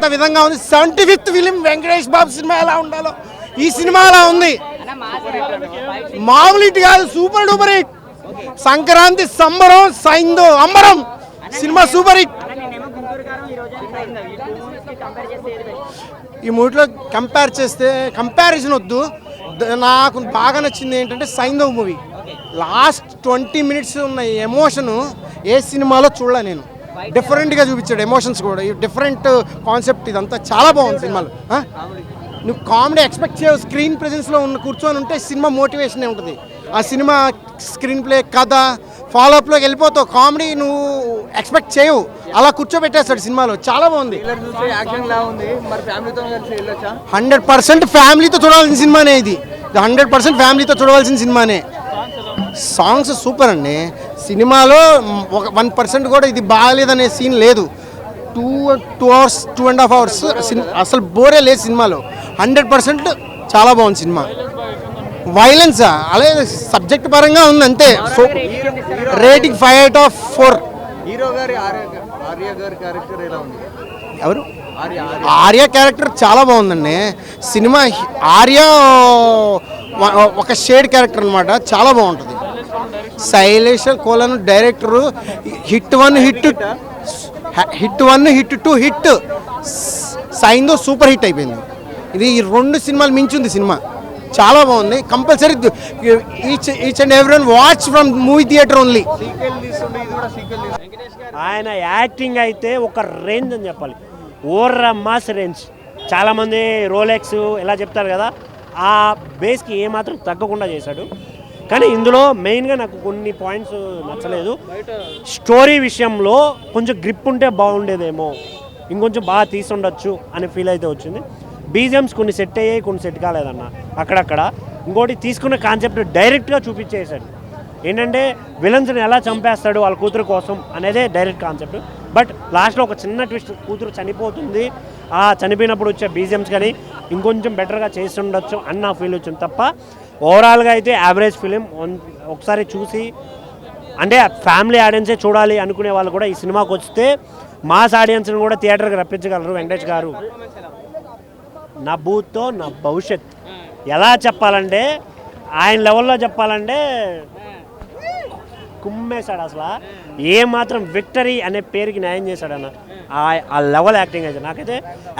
అంత విధంగా ఉంది. 75th ఫిలిం వెంకటేష్ బాబు సినిమా ఎలా ఉండాలో ఈ సినిమా అలా ఉంది. మామూలు హిట్ కాదు, సూపర్ డూపర్ హిట్. సంక్రాంతి సంబరం సైందో అంబరం సినిమా సూపర్ హిట్. ఈ మూవీలో కంపేర్ చేస్తే కంపారిజన్ వద్దు. నాకు బాగా నచ్చింది ఏంటంటే సైందవ్ మూవీ. లాస్ట్ 20 minutes ఉన్న ఎమోషను ఏ సినిమాలో చూడలే నేను. డిఫరెంట్గా చూపించాడు ఎమోషన్స్ కూడా. డిఫరెంట్ కాన్సెప్ట్ ఇదంతా చాలా బాగుంది సినిమాలో. నువ్వు కామెడీ ఎక్స్పెక్ట్ చేయవు. స్క్రీన్ ప్రెజెన్స్లో కూర్చొని ఉంటే సినిమా మోటివేషనే ఉంటుంది. ఆ సినిమా స్క్రీన్ ప్లే కథ ఫాలోఅప్లోకి వెళ్ళిపోతావు. కామెడీ నువ్వు ఎక్స్పెక్ట్ చేయవు, అలా కూర్చోబెట్టేస్తాడు సినిమాలో. చాలా బాగుంది. 100% ఫ్యామిలీతో చూడాల్సిన సినిమానే ఇది. 100% ఫ్యామిలీతో చూడవలసిన సినిమానే. సాంగ్స్ సూపర్ అండి. సినిమాలో 1% కూడా ఇది బాగాలేదనే సీన్ లేదు. 2 hours 2.5 hours అసలు బోరే లేదు సినిమాలో. 100% చాలా బాగుంది సినిమా. వైలెన్సా అలాగే సబ్జెక్ట్ పరంగా ఉంది అంతే. So rating 5/4. ఎవరు ఆర్య క్యారెక్టర్ చాలా బాగుందండి. సినిమా ఆర్య ఒక షేడ్ క్యారెక్టర్ అనమాట, చాలా బాగుంటుంది. Sailesh Kolanu director hit 1 hit 2 hit. Saindhav super hit అయిపోయింది. ఇది 2 సినిమాలు మించింది సినిమా. చాలా బాగుంది. Compulsory each and everyone watch from movie theatre only. ఆయన యాక్టింగ్ అయితే ఒక రేంజ్ అని చెప్పాలి. ఓర్ర మాస్ రేంజ్. చాలామంది రోలెక్స్ ఇలా చెప్తారు కదా, ఆ బేస్కి ఏమాత్రం తగ్గకుండా చేశాడు. కానీ ఇందులో మెయిన్గా నాకు కొన్ని పాయింట్స్ నచ్చలేదు. స్టోరీ విషయంలో కొంచెం గ్రిప్ ఉంటే బాగుండేదేమో, ఇంకొంచెం బాగా తీసుండొచ్చు అనే ఫీల్ అయితే వచ్చింది. బీజిఎమ్స్ కొన్ని సెట్ అయ్యాయి, కొన్ని సెట్ కాలేదన్న అక్కడక్కడ. ఇంకోటి తీసుకున్న కాన్సెప్ట్ డైరెక్ట్గా చూపించేశాడు. ఏంటంటే విలన్స్ని ఎలా చంపేస్తాడు వాళ్ళ కూతురు కోసం అనేదే డైరెక్ట్ కాన్సెప్ట్. బట్ లాస్ట్లో ఒక చిన్న ట్విస్ట్, కూతురు చనిపోతుంది. ఆ చనిపోయినప్పుడు వచ్చే బీజిఎమ్స్ కానీ ఇంకొంచెం బెటర్గా చేసి ఉండొచ్చు అన్న ఫీల్ వచ్చింది తప్ప ఓవరాల్గా అయితే యావరేజ్ ఫిలిం. ఒకసారి చూసి అంటే ఫ్యామిలీ ఆడియన్సే చూడాలి అనుకునే వాళ్ళు కూడా ఈ సినిమాకి వస్తే మాస్ ఆడియన్స్ని కూడా థియేటర్కి రప్పించగలరు వెంకటేష్ గారు. నా భూత్తో నా భవిష్యత్ ఎలా చెప్పాలంటే, ఆయన లెవెల్లో చెప్పాలంటే కుమ్మేశాడు. అసలు ఏమాత్రం విక్టరీ అనే పేరుకి న్యాయం చేశాడన్న. ఆ లెవెల్ యాక్టింగ్ అయితే నాకైతే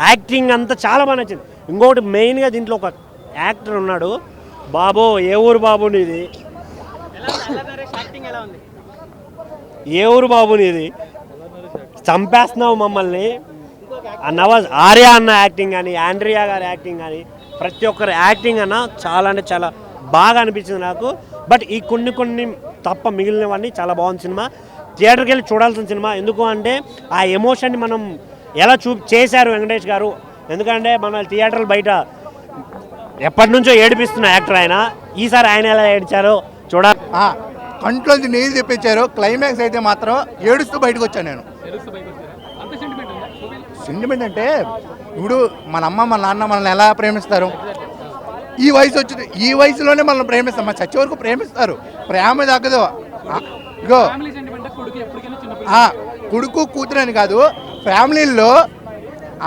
యాక్టింగ్ అంతా చాలా బాగా నచ్చింది. ఇంకొకటి మెయిన్గా దీంట్లో ఒక యాక్టర్ ఉన్నాడు, బాబో ఏ ఊరు బాబు నీది, ఏ ఊరు బాబు నీది, చంపేస్తున్నావు మమ్మల్ని. నవాజ్ ఆర్య అన్న యాక్టింగ్ కానీ, ఆండ్రియా గారి యాక్టింగ్ కానీ, ప్రతి ఒక్కరి యాక్టింగ్ అన్న చాలా అంటే చాలా బాగా అనిపించింది నాకు. బట్ ఈ కొన్ని తప్ప మిగిలినవన్నీ చాలా బాగుంది సినిమా. థియేటర్కి వెళ్ళి చూడాల్సిన సినిమా. ఎందుకు అంటే ఆ ఎమోషన్ని మనం ఎలా చేశారు వెంకటేష్ గారు. ఎందుకంటే మన థియేటర్లు బయట ఎప్పటి నుంచో ఏడిపిస్తున్న యాక్టర్ ఆయన. ఈసారి ఆయన ఎలా ఏడ్చారో చూడాలి. కంట్లోంచి నీళ్ళు తెప్పించారు. క్లైమాక్స్ అయితే మాత్రం ఏడుస్తూ బయటకు వచ్చాను నేను. సెంటిమెంట్ అంటే ఇప్పుడు మన అమ్మ మన నాన్న మనల్ని ఎలా ప్రేమిస్తారు, ఈ వయసు వచ్చింది, ఈ వయసులోనే మనల్ని ప్రేమిస్తాం. మన చచ్చే వరకు ప్రేమిస్తారు. ప్రేమ తగ్గదు. ఇగో కొడుకు కూతురు అని కాదు, ఫ్యామిలీల్లో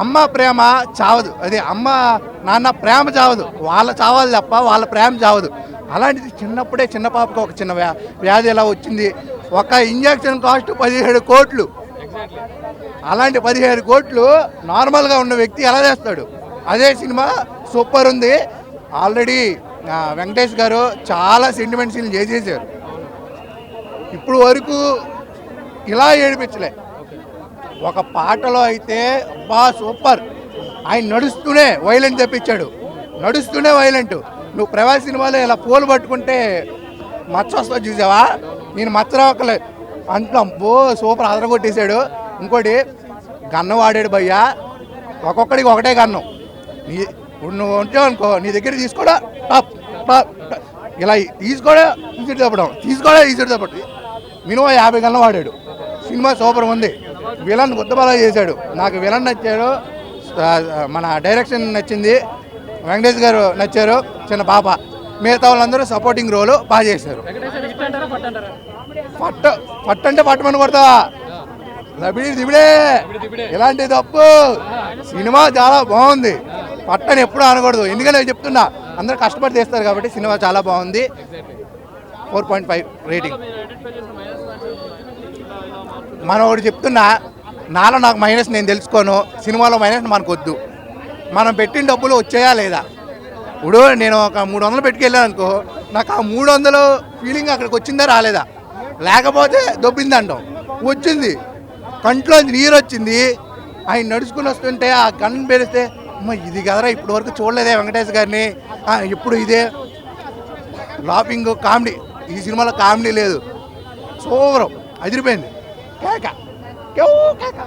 అమ్మ ప్రేమ చావదు. అదే అమ్మ నాన్న ప్రేమ చావదు, వాళ్ళ చావాలి తప్ప వాళ్ళ ప్రేమ చావదు. అలాంటిది చిన్నప్పుడే చిన్న పాపకు ఒక చిన్న వ్యాధి ఎలా వచ్చింది. ఒక ఇంజక్షన్ కాస్ట్ 17 కోట్లు. అలాంటి 17 కోట్లు నార్మల్గా ఉన్న వ్యక్తి ఎలా చేస్తాడు. అదే సినిమా సూపర్ ఉంది. ఆల్రెడీ వెంకటేష్ గారు చాలా సెంటిమెంట్ సీన్లు చేసేసారు. ఇప్పుడు వరకు ఇలా ఏడిపించలే. ఒక పాటలో అయితే బా సూపర్. ఆయన నడుస్తూనే వైలెంట్ తెప్పించాడు, నడుస్తూనే వైలెంట్. నువ్వు ప్రవాస్ సినిమాలో ఇలా పోలు పట్టుకుంటే మచ్చ వస్తా చూసావా, నేను మచ్చరాకలే అంతా బో సూపర్ అదరగొట్టేశాడు. ఇంకోటి గన్నం వాడాడు భయ్యా, ఒక్కొక్కడికి ఒకటే గన్నం. ఇప్పుడు నువ్వు ఉంటే అనుకో, నీ దగ్గర తీసుకోడా టాప్ టాప్ ఇలా తీసుకోడా ఈసుడు తప్పడం, తీసుకోడా ఈసుడు తప్పడం. మినిమం 50 గన్నం వాడాడు. సినిమా సూపర్ ఉంది. విలన్ గుద్దబలా చేశాడు. నాకు విలన్ నచ్చాడు, మన డైరెక్షన్ నచ్చింది, వెంకటేష్ గారు నచ్చారు, చిన్న పాప. మిగతా వాళ్ళందరూ సపోర్టింగ్ రోలు బాగా చేశారు. పట్టు అంటే పట్టమని కొడతావా, లబిడి దిబిడే ఇలాంటి తప్పు సినిమా చాలా బాగుంది పట్టని ఎప్పుడు అనకూడదు ఎందుకంటే చెప్తున్నా అందరూ కష్టపడి చేస్తారు కాబట్టి సినిమా చాలా బాగుంది 4.5 రేటింగ్ మనం ఒకటి చెప్తున్నా నాలో నాకు మైనస్ నేను తెలుసుకోను సినిమాలో మైనస్ మనకు వద్దు మనం పెట్టిన డబ్బులు వచ్చాయా లేదా ఇప్పుడు నేను ఒక 300 పెట్టుకెళ్ళాను అనుకో నాకు ఆ 300 ఫీలింగ్ అక్కడికి వచ్చిందా రాలేదా లేకపోతే దొబ్బిందంటాం వచ్చింది కంట్లో నీరు వచ్చింది ఆయన నడుచుకుని వస్తుంటే ఆ గన్ పెడితే అమ్మ ఇది కదరా ఇప్పటి వరకు చూడలేదే వెంకటేష్ గారిని ఇప్పుడు ఇదే లాఫింగ్ కామెడీ ఈ సినిమాలో కామెడీ లేదు సూపర్ అదిరిపోయింది కేక కేక